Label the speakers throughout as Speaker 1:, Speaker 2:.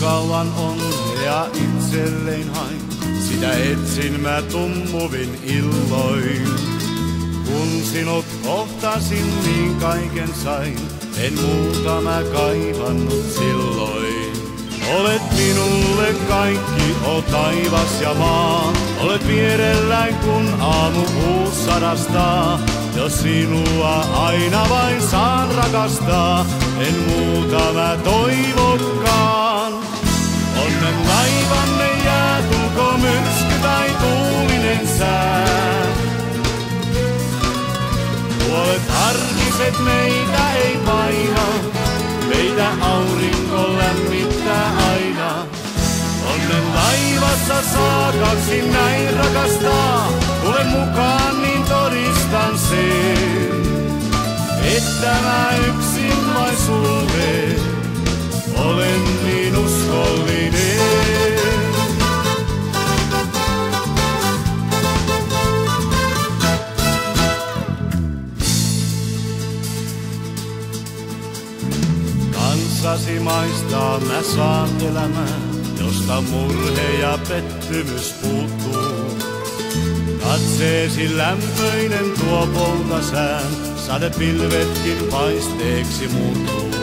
Speaker 1: kauan onnea itselleen hain, sitä etsin mä tummuvin illoin. Kun sinut kohtasin, niin kaiken sain, en muuta mä kaivannut silloin. Olet minulle kaikki, o taivas ja maa, olet vierelläin kun aamu kuus sadastaa. Jos sinua aina vain saan rakastaa, en muuta mä toivokkaan. Onnen laivanne jää, tulko myrsky tai tuulinen sää. Puolet arkiset meitä ei paina, meitä aurinko lämmittää aina. Onnen laivassa saa kaksi näin rakastaa, tule mukaan niin todistan sen, että mä yksin vain sulle olen niin uskollinen. Kanssasi maistaa mä saan elämää, josta murhe ja pettymys puuttuu. Katseesi lämpöinen tuo poutasään, sadepilvetkin paisteeksi muuttuu.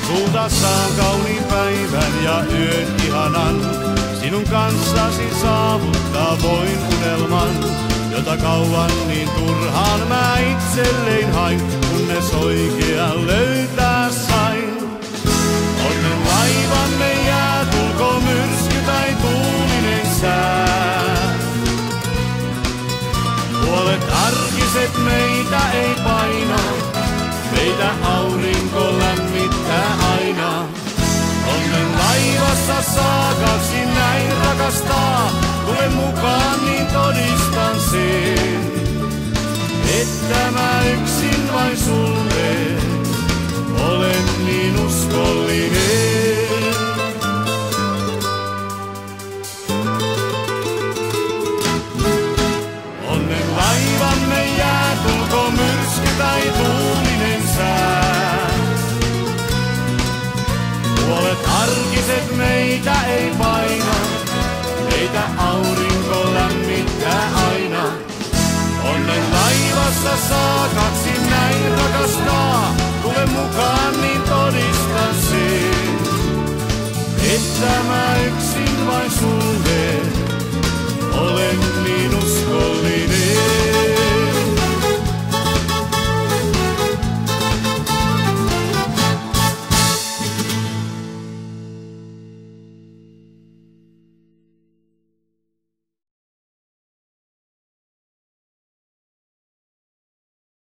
Speaker 1: Sulta saan kauniin päivän ja yön ihanan, sinun kanssasi saavuttaa voin unelman, jota kauan niin turhaan mä itselleen hain, kunnes oikean löytää sain. Onnen laivanne jää, tulko myrsky tai tuulinen sää. Puolet arkiset meitä ei paina, meitä aurinko lämmittää aina. Onnen laivassa saa kaksi näin rakastaa, tule mukaan niin todistan sen, että mä yksin vain sulle olen niin uskollinen. Onnen laivanne jää, tulko myrsky tai tuulinen sää. Puolet arkiset meitä ei paina, meitä aurinko lämmittää aina. Onnen laivassa saa kaksi näin rakastaa, tule mukaan niin todistan sen, että mä yksin vain sulle